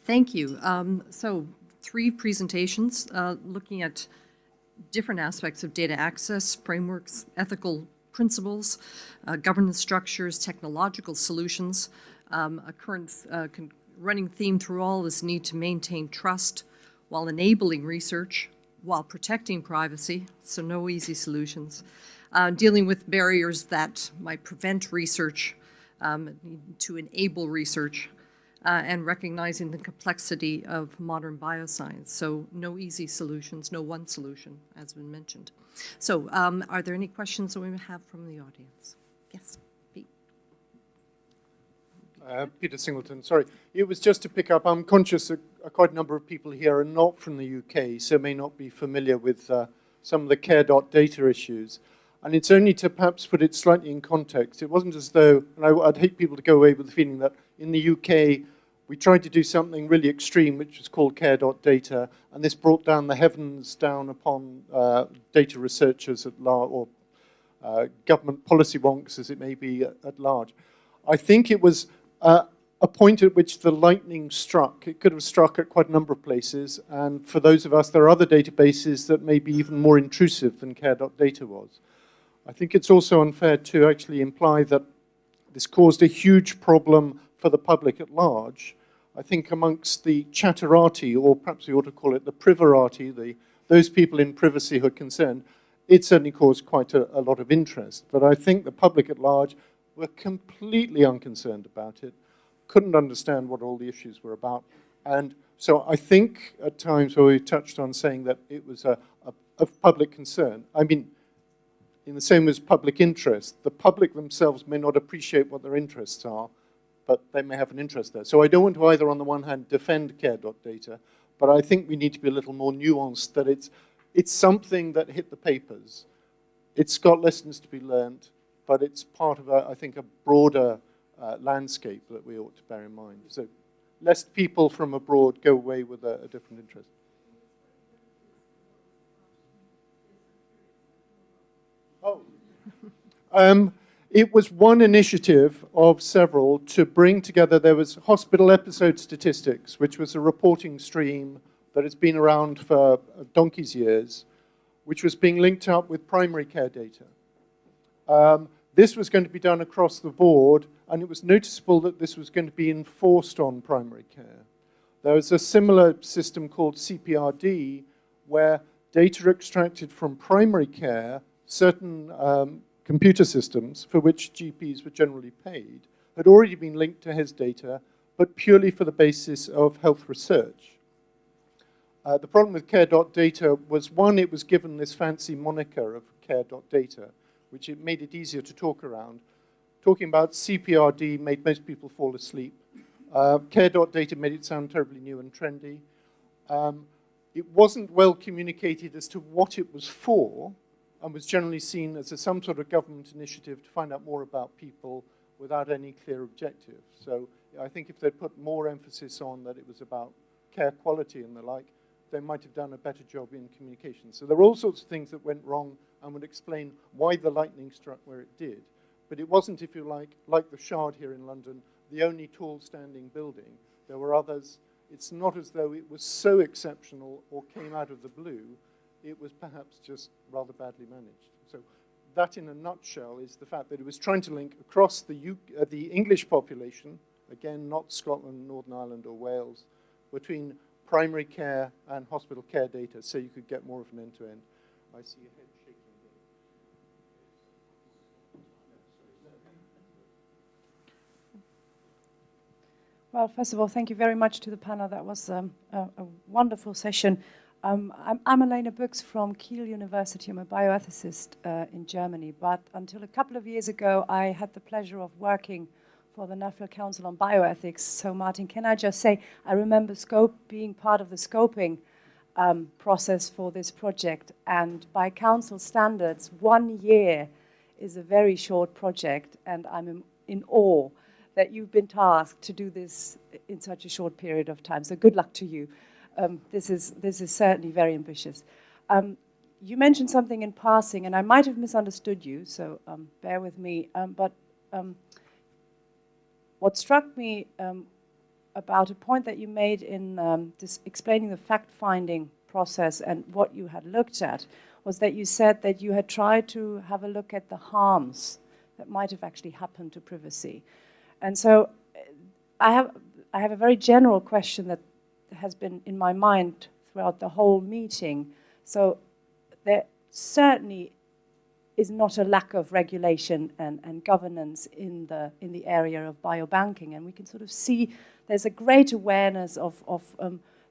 Thank you. So 3 presentations looking at different aspects of data access, frameworks, ethical principles, governance structures, technological solutions. A current running theme through all is need to maintain trust while enabling research, while protecting privacy, so no easy solutions. Dealing with barriers that might prevent research, to enable research, and recognizing the complexity of modern bioscience. So no easy solutions, no one solution, as been mentioned. So are there any questions that we have from the audience? Yes, Pete. Peter Singleton, sorry. It was just to pick up, I'm conscious that quite a number of people here are not from the UK, so may not be familiar with some of the care.data issues. And it's only to perhaps put it slightly in context. It wasn't as though, and I'd hate people to go away with the feeling that in the UK, we tried to do something really extreme, which was called care.data, and this brought down the heavens down upon data researchers at large, or government policy wonks, as it may be, at large. I think it was a point at which the lightning struck. It could have struck at quite a number of places, and for those of us, there are other databases that may be even more intrusive than care.data was. I think it's also unfair to actually imply that this caused a huge problem for the public at large. I think amongst the chatterati, or perhaps we ought to call it the priverati, those people in privacy who are concerned, it certainly caused quite a lot of interest. But I think the public at large were completely unconcerned about it, couldn't understand what all the issues were about. And so I think at times where we touched on saying that it was of public concern, I mean, in the same as public interest, the public themselves may not appreciate what their interests are, but they may have an interest there. So I don't want to either, on the one hand, defend care.data, but I think we need to be a little more nuanced, that it's something that hit the papers. It's got lessons to be learned, but it's part of, I think, a broader landscape that we ought to bear in mind. So lest people from abroad go away with a different interest. Oh. It was one initiative of several to bring together, there was hospital episode statistics, which was a reporting stream that has been around for donkey's years, which was being linked up with primary care data. This was going to be done across the board, and it was noticeable that this was going to be enforced on primary care. There was a similar system called CPRD, where data extracted from primary care, certain computer systems for which GPs were generally paid, had already been linked to his data, but purely for the basis of health research. The problem with care.data was, one, it was given this fancy moniker of care.data, which it made it easier to talk around. Talking about CPRD made most people fall asleep. Care.data made it sound terribly new and trendy. It wasn't well communicated as to what it was for, and was generally seen as some sort of government initiative to find out more about people without any clear objective. So I think if they'd put more emphasis on that it was about care quality and the like, they might have done a better job in communication. So there were all sorts of things that went wrong and would explain why the lightning struck where it did. But it wasn't, if you like the Shard here in London, the only tall standing building. There were others. It's not as though it was so exceptional or came out of the blue. It was perhaps just rather badly managed. So that, in a nutshell, is the fact that it was trying to link across the English population, again, not Scotland, Northern Ireland, or Wales, between primary care and hospital care data, so you could get more of an end-to-end. I see a head shaking here. Well, first of all, thank you very much to the panel. That was a wonderful session. I'm Elena Bux from Kiel University. I'm a bioethicist in Germany, but until a couple of years ago, I had the pleasure of working for the National Council on Bioethics. So Martin, can I just say, I remember being part of the scoping process for this project, and by council standards, 1 year is a very short project, and I'm in awe that you've been tasked to do this in such a short period of time. So good luck to you. This is certainly very ambitious. You mentioned something in passing, and I might have misunderstood you, so bear with me. But what struck me about a point that you made in explaining the fact-finding process and what you had looked at, was that you said that you had tried to have a look at the harms that might have actually happened to privacy. And so I have a very general question that has been in my mind throughout the whole meeting. So there certainly is not a lack of regulation and governance in the area of biobanking, and we can sort of see there's a great awareness of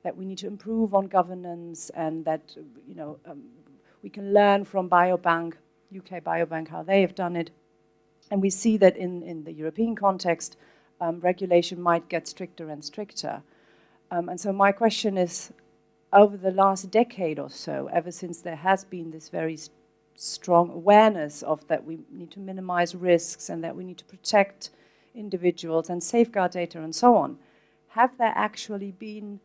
that we need to improve on governance, and that we can learn from Biobank, UK Biobank, how they have done it, and we see that in the European context, regulation might get stricter and stricter, and so my question is, over the last decade or so, ever since there has been this very strong awareness of that we need to minimize risks and that we need to protect individuals and safeguard data and so on, have there actually been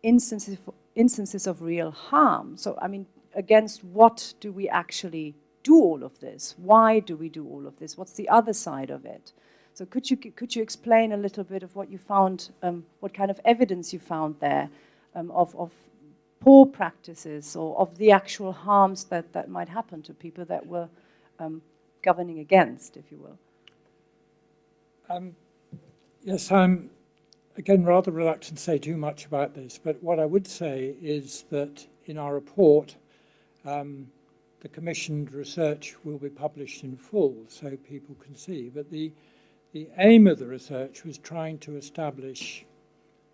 instances of real harm? So, I mean, against what do we actually do all of this? Why do we do all of this? What's the other side of it? So could you explain a little bit of what you found, what kind of evidence you found there of poor practices or of the actual harms that might happen to people that were governing against, if you will? Yes, I'm, again, rather reluctant to say too much about this, but what I would say is that in our report, the commissioned research will be published in full so people can see. But the aim of the research was trying to establish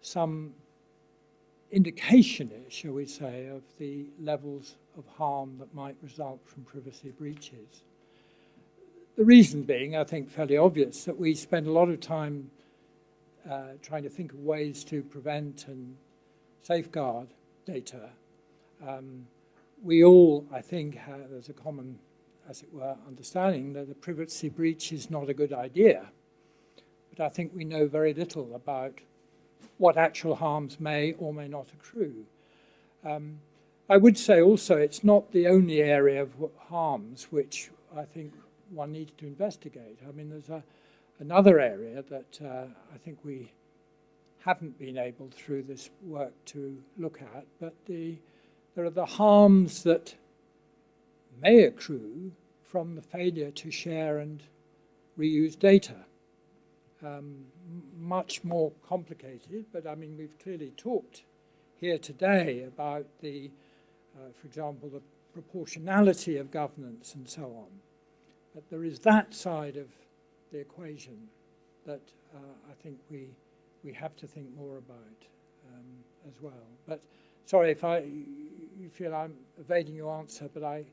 some indication, shall we say, of the levels of harm that might result from privacy breaches. The reason being, I think, fairly obvious, that we spend a lot of time trying to think of ways to prevent and safeguard data. We all, I think, there's a common, as it were, understanding that a privacy breach is not a good idea. But I think we know very little about what actual harms may or may not accrue. I would say also it's not the only area of harms which I think one needs to investigate. I mean, there's another area that I think we haven't been able through this work to look at, but there are the harms that may accrue from the failure to share and reuse data. Much more complicated, but I mean, we've clearly talked here today about the, for example, the proportionality of governance and so on. But there is that side of the equation that I think we have to think more about as well. But sorry if you feel I'm evading your answer, but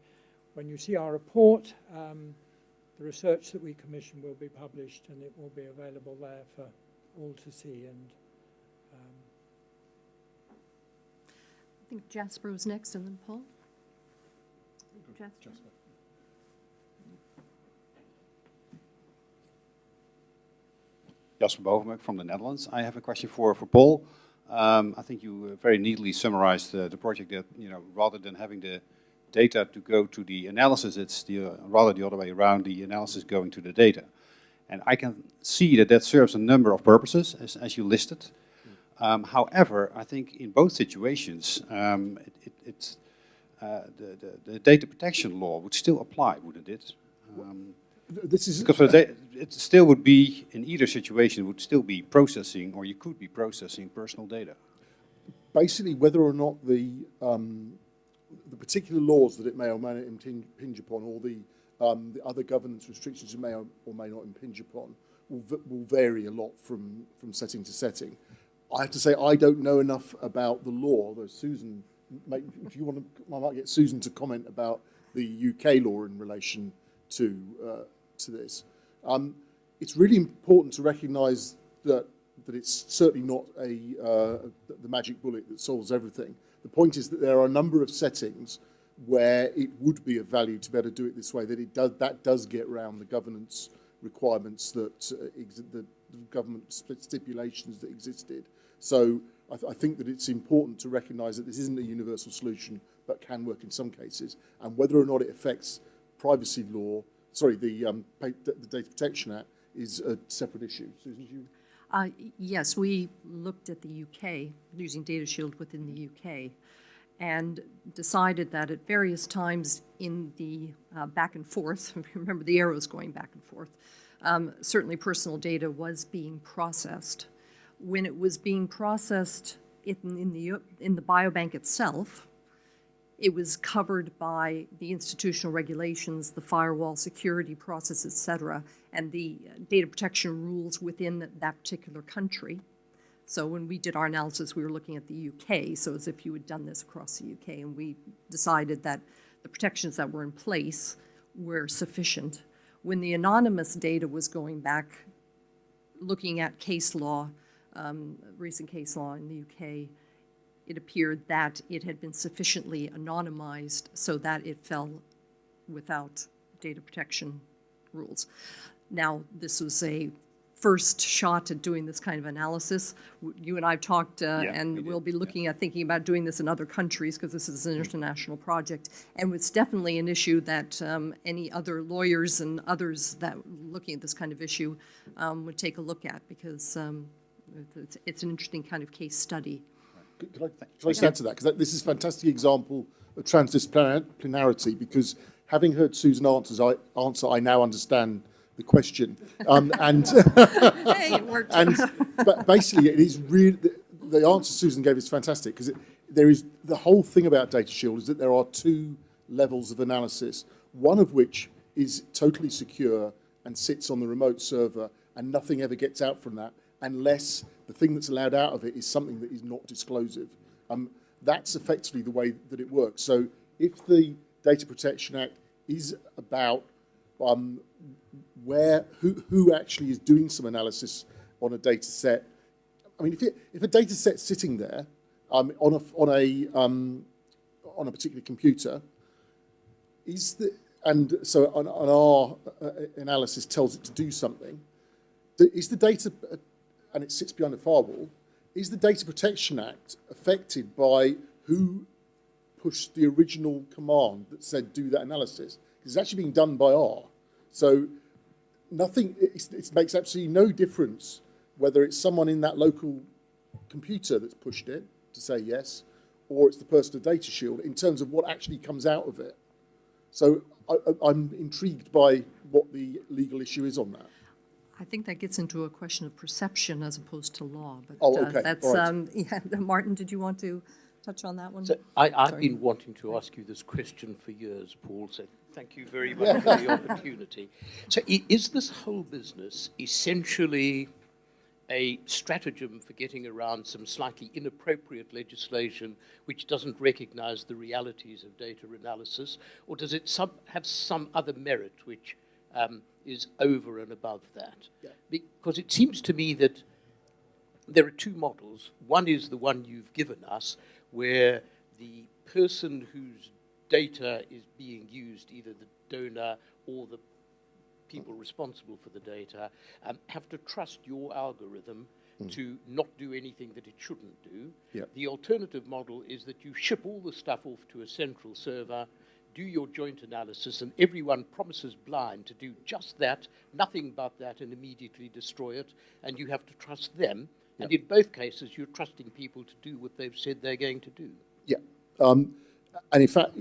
when you see our report, the research that we commission will be published and it will be available there for all to see. And I think Jasper was next, and then Paul. Jasper. Jasper Biobank from the Netherlands. I have a question for Paul. I think you very neatly summarized the project that, rather than having the data to go to the analysis, it's rather the other way around, the analysis going to the data. And I can see that serves a number of purposes, as you listed. However, I think in both situations, the data protection law would still apply, wouldn't it? This is because it still would be, in either situation, would still be processing, or you could be processing personal data. basically whether or not the particular laws that it may or may not impinge upon, or the other governance restrictions it may or may not impinge upon, will vary a lot from setting to setting. I have to say I don't know enough about the law. Though Susan, if you want to, I might get Susan to comment about the UK law in relation to this. It's really important to recognise that it's certainly not the magic bullet that solves everything. The point is that there are a number of settings where it would be of value to be able to do it this way, that does get around the governance requirements that the government stipulations that existed. So I think that it's important to recognise that this isn't a universal solution, but can work in some cases, and whether or not it affects privacy law, sorry, the Data Protection Act, is a separate issue. Susan, do you? Yes, we looked at the UK, using Data Shield within the UK, and decided that at various times in the back and forth, remember the arrows going back and forth, certainly personal data was being processed. When it was being processed in the biobank itself, it was covered by the institutional regulations, the firewall security process, et cetera, and the data protection rules within that particular country. So when we did our analysis, we were looking at the UK, so as if you had done this across the UK, and we decided that the protections that were in place were sufficient. When the anonymous data was going back, looking at case law, recent case law in the UK, it appeared that it had been sufficiently anonymized so that it fell without data protection rules. Now, this was a first shot at doing this kind of analysis. You and I have talked, and we'll be looking at thinking about doing this in other countries because this is an international project. And it's definitely an issue that any other lawyers and others that looking at this kind of issue would take a look at, because it's an interesting kind of case study. Can I just add to that? Because this is a fantastic example of transdisciplinarity, because having heard Susan answer, I now understand the question. Hey, it worked. But basically, it is really, the answer Susan gave is fantastic, because there is, the whole thing about Data Shield is that there are two levels of analysis, one of which is totally secure and sits on the remote server, and nothing ever gets out from that unless the thing that's allowed out of it is something that is not disclosive. That's effectively the way that it works. So if the Data Protection Act is about who actually is doing some analysis on a data set, I mean, if a data set's sitting there on a particular computer, and so our analysis tells it to do something, is the data, and it sits behind a firewall, is the Data Protection Act affected by who pushed the original command that said do that analysis? Because it's actually being done by R. So nothing, it makes absolutely no difference whether it's someone in that local computer that's pushed it to say yes, or it's the person at Data Shield in terms of what actually comes out of it. So I'm intrigued by what the legal issue is on that. I think that gets into a question of perception as opposed to law. But okay. That's, right. yeah. Martin, did you want to touch on that one? So I've been wanting to ask you this question for years, Paul, so thank you very much for the opportunity. So is this whole business essentially a stratagem for getting around some slightly inappropriate legislation which doesn't recognize the realities of data analysis, or does it have some other merit which is over and above that? Yeah. Because it seems to me that there are two models. One is the one you've given us, where the person whose data is being used, either the donor or the people responsible for the data, have to trust your algorithm to not do anything that it shouldn't do. Yeah. The alternative model is that you ship all the stuff off to a central server, do your joint analysis, and everyone promises blind to do just that, nothing but that, and immediately destroy it, and you have to trust them. Yep. And in both cases, you're trusting people to do what they've said they're going to do. Yeah. And in fact,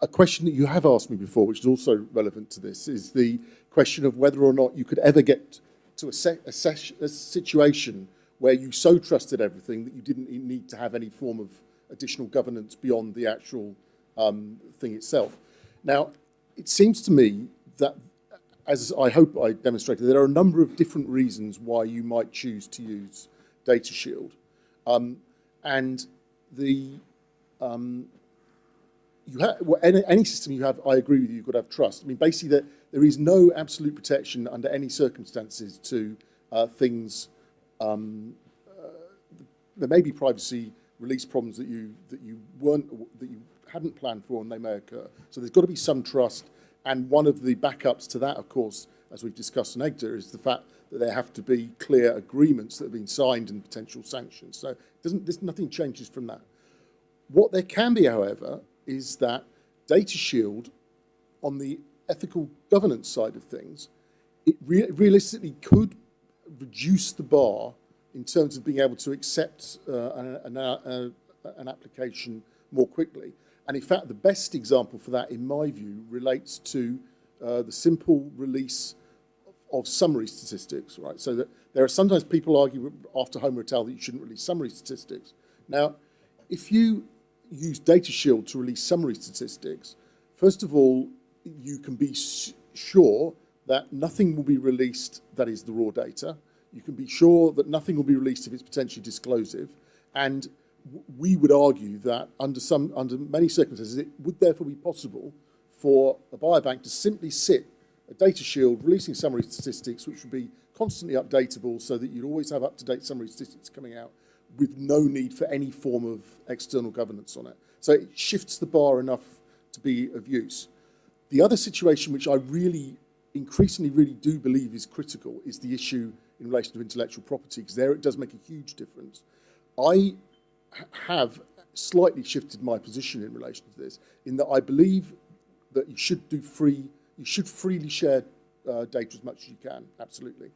a question that you have asked me before, which is also relevant to this, is the question of whether or not you could ever get to a situation where you so trusted everything that you didn't need to have any form of additional governance beyond the actual thing itself. Now, it seems to me that, as I hope I demonstrated, there are a number of different reasons why you might choose to use Data Shield. And the any system you have, I agree with you, you've got to have trust. I mean, basically, that there is no absolute protection under any circumstances to things. There may be privacy release problems that you hadn't planned for, and they may occur. So there's got to be some trust. And one of the backups to that, of course, as we've discussed in EGDA, is the fact that there have to be clear agreements that have been signed and potential sanctions. So nothing changes from that. What there can be, however, is that Data Shield, on the ethical governance side of things, it realistically could reduce the bar in terms of being able to accept an application more quickly. And in fact, the best example for that, in my view, relates to the simple release of summary statistics, right? So that there are sometimes people argue after Home Retail that you shouldn't release summary statistics. Now, if you use Data Shield to release summary statistics, first of all, you can be sure that nothing will be released that is the raw data. You can be sure that nothing will be released if it's potentially disclosive. And we would argue that under many circumstances, it would therefore be possible for a biobank to simply sit a Data Shield releasing summary statistics, which would be constantly updatable so that you'd always have up-to-date summary statistics coming out with no need for any form of external governance on it. So it shifts the bar enough to be of use. The other situation which I really increasingly really do believe is critical is the issue in relation to intellectual property, because there it does make a huge difference. I have slightly shifted my position in relation to this, in that I believe that you should freely share data as much as you can, absolutely.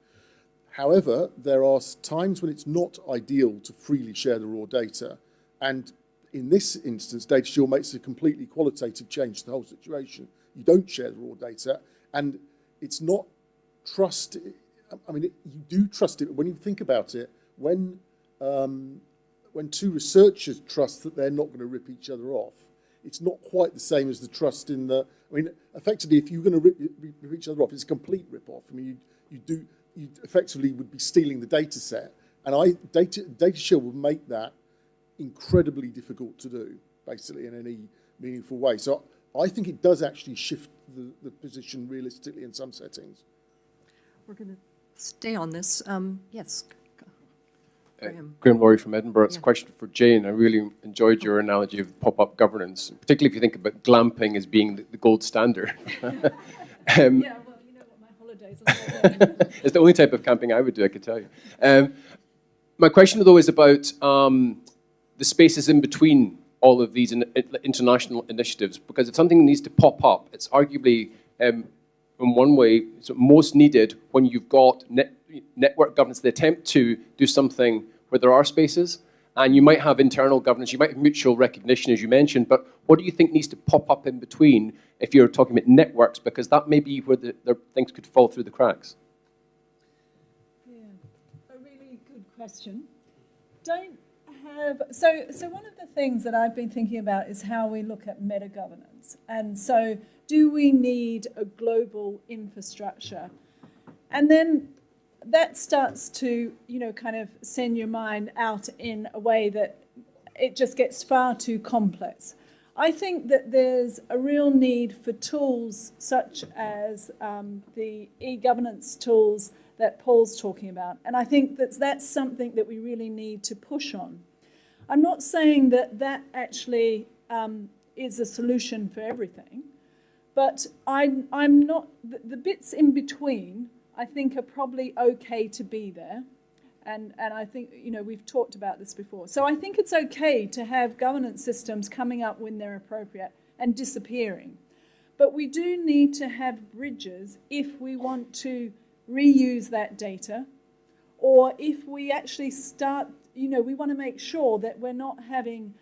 However, there are times when it's not ideal to freely share the raw data, and in this instance, Data Shield makes a completely qualitative change to the whole situation. You don't share the raw data, and it's not trust. I mean, you do trust it, but when you think about it, when two researchers trust that they're not going to rip each other off, it's not quite the same as the trust in the. I mean, effectively, if you're going to rip each other off, it's a complete rip-off. I mean, you effectively would be stealing the data set, and Data Shield would make that incredibly difficult to do, basically, in any meaningful way. So I think it does actually shift the position realistically in some settings. We're going to stay on this. Yes. Graham Laurie from Edinburgh. It's Yeah. a question for Jane. I really enjoyed your analogy of pop-up governance, particularly if you think about glamping as being the gold standard. Yeah, well, you know what my holidays are like. It's the only type of camping I would do, I could tell you. My question, though, is about the spaces in between all of these international initiatives, because if something needs to pop up, it's arguably, in one way, it's most needed when you've got network governance, the attempt to do something where there are spaces, and you might have internal governance, you might have mutual recognition, as you mentioned, but what do you think needs to pop up in between if you're talking about networks, because that may be where the things could fall through the cracks? Yeah, a really good question. So one of the things that I've been thinking about is how we look at meta-governance. And so do we need a global infrastructure? And then that starts to, kind of send your mind out in a way that it just gets far too complex. I think that there's a real need for tools such as the e-governance tools that Paul's talking about. And I think that's something that we really need to push on. I'm not saying that actually is a solution for everything, but I'm not, the bits in between I think are probably okay to be there. And I think, we've talked about this before. So I think it's okay to have governance systems coming up when they're appropriate and disappearing. But we do need to have bridges if we want to reuse that data, or if we actually start, we want to make sure that we're not having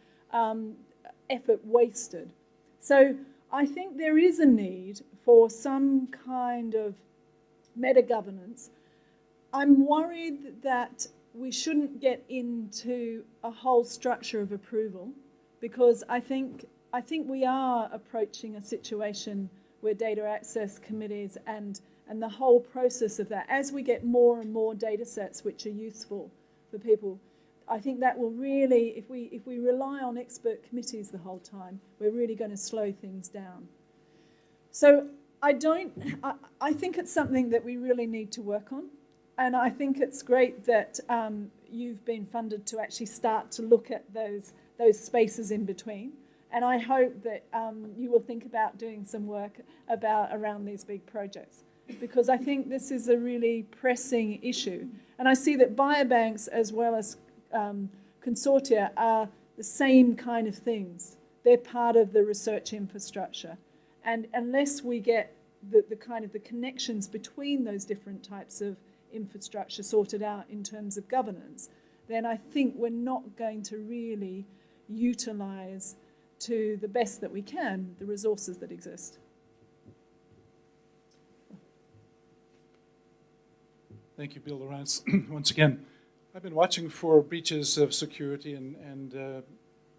effort wasted. So I think there is a need for some kind of meta-governance. I'm worried that we shouldn't get into a whole structure of approval, because I think we are approaching a situation where data access committees and the whole process of that, as we get more and more data sets which are useful for people, I think that will really, if we rely on expert committees the whole time, we're really going to slow things down. So I think it's something that we really need to work on. And I think it's great that you've been funded to actually start to look at those spaces in between. And I hope that you will think about doing some work around these big projects, because I think this is a really pressing issue. And I see that biobanks as well as consortia are the same kind of things. They're part of the research infrastructure. And unless we get the kind of the connections between those different types of infrastructure sorted out in terms of governance, then I think we're not going to really utilise to the best that we can the resources that exist. Thank you, Bill Lawrence. Once again, I've been watching for breaches of security and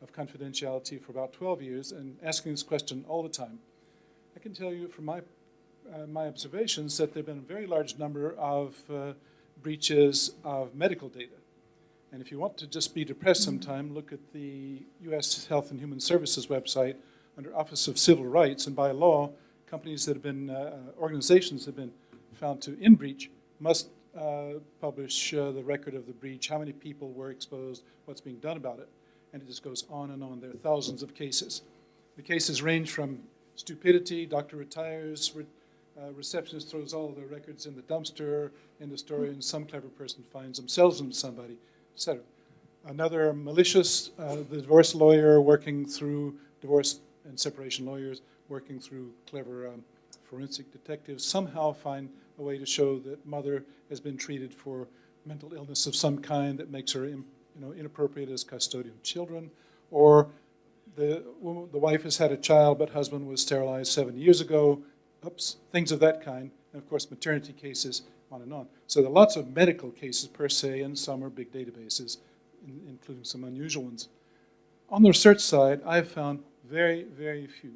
of confidentiality for about 12 years and asking this question all the time. I can tell you from my observations that there have been a very large number of breaches of medical data. And if you want to just be depressed sometime, look at the U.S. Health and Human Services website under Office of Civil Rights, and by law, companies that have been, organizations that have been found to in breach must publish the record of the breach, how many people were exposed, what's being done about it. And it just goes on and on. There are thousands of cases. The cases range from stupidity, doctor retires, receptionist throws all of their records in the dumpster, in the story, and some clever person finds them, sells them to somebody, etc. Another malicious, the divorce lawyer working through divorce and separation lawyers, working through clever forensic detectives, somehow find a way to show that mother has been treated for mental illness of some kind that makes her inappropriate as custodian of children, or the wife has had a child but husband was sterilized 7 years ago, oops, things of that kind, and of course maternity cases, on and on. So there are lots of medical cases per se, and some are big databases, including some unusual ones. On the research side, I've found very, very few.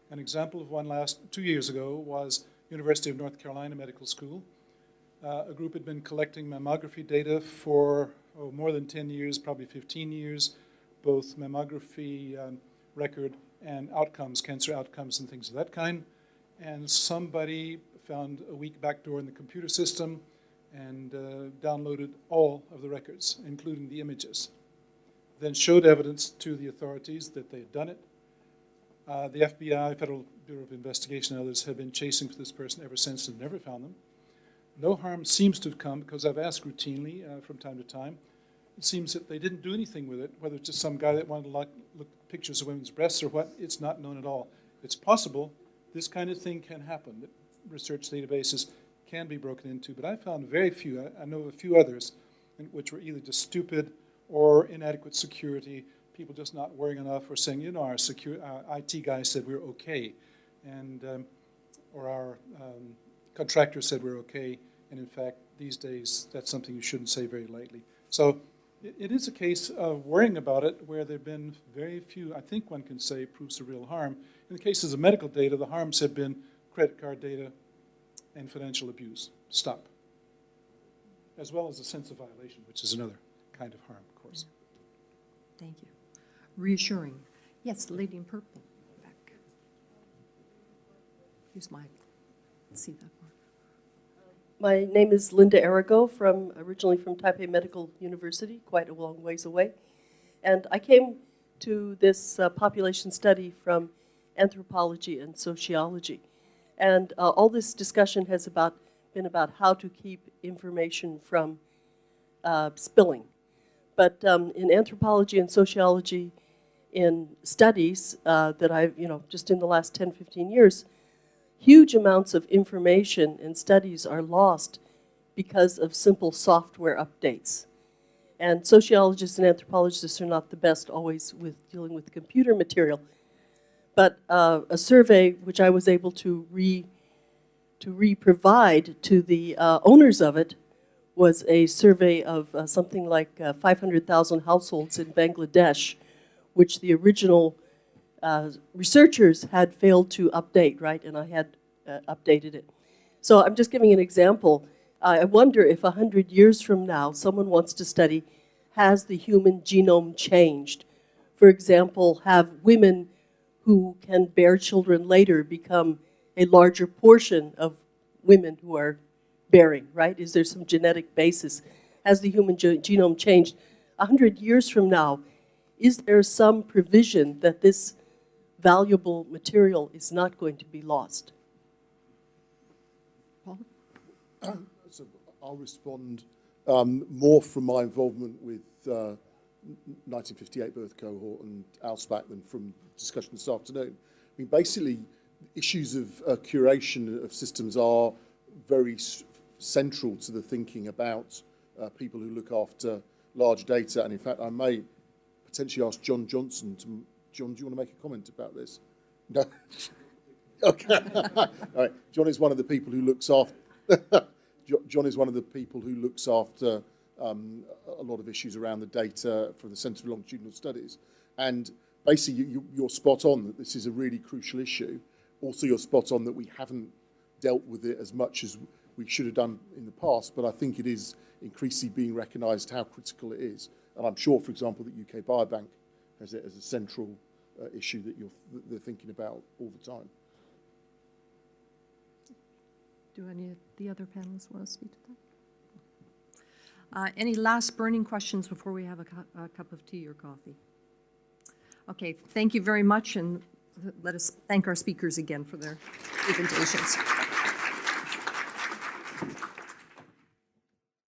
An example of one 2 years ago was University of North Carolina Medical School. A group had been collecting mammography data for more than 10 years, probably 15 years, both mammography record and outcomes, cancer outcomes and things of that kind. And somebody found a weak backdoor in the computer system and downloaded all of the records, including the images. Then showed evidence to the authorities that they had done it. The FBI, Federal Bureau of Investigation, and others have been chasing for this person ever since and never found them. No harm seems to have come because I've asked routinely from time to time. It seems that they didn't do anything with it, whether it's just some guy that wanted to look at pictures of women's breasts or what, it's not known at all. It's possible this kind of thing can happen, that research databases can be broken into, but I found very few. I know of a few others which were either just stupid or inadequate security, people just not worrying enough or saying, you know, our IT guy said we're okay, and or our contractor said we're okay, and in fact, these days, that's something you shouldn't say very lightly. So it is a case of worrying about it where there have been very few, I think one can say, proofs of real harm. In the cases of medical data, the harms have been credit card data and financial abuse. Stop. As well as a sense of violation, which is another kind of harm, of course. Thank you. Reassuring. Yes, the lady in purple. Back. Here's my, let's see that one. My name is Linda Eriko, originally from Taipei Medical University, quite a long ways away. And I came to this population study from anthropology and sociology. And all this discussion has been about how to keep information from spilling. But in anthropology and sociology, in studies that I've, just in the last 10, 15 years, huge amounts of information and studies are lost because of simple software updates. And sociologists and anthropologists are not the best always with dealing with computer material. But a survey which I was able to re-provide to the owners of it was a survey of something like 500,000 households in Bangladesh, which the original researchers had failed to update, right? And I had updated it. So I'm just giving an example. I wonder if 100 years from now, someone wants to study, has the human genome changed? For example, have women who can bear children later become a larger portion of women who are bearing, right? Is there some genetic basis? Has the human genome changed? 100 years from now, is there some provision that this valuable material is not going to be lost? Paul? So I'll respond more from my involvement with 1958 birth cohort and ALSPAC than from discussion this afternoon. I mean, basically, issues of curation of systems are very central to the thinking about people who look after large data. And in fact, I may potentially ask John Johnson to. John, do you want to make a comment about this? No. Okay. All right. John is one of the people who looks after. John is one of the people who looks after a lot of issues around the data for the Centre for Longitudinal Studies. And basically, you're spot on that this is a really crucial issue. Also, you're spot on that we haven't dealt with it as much as we should have done in the past, but I think it is increasingly being recognised how critical it is. And I'm sure, for example, that UK Biobank has it as a central issue that they're thinking about all the time. Do any of the other panelists want to speak to that? Any last burning questions before we have a cup of tea or coffee? Okay, thank you very much, and let us thank our speakers again for their presentations.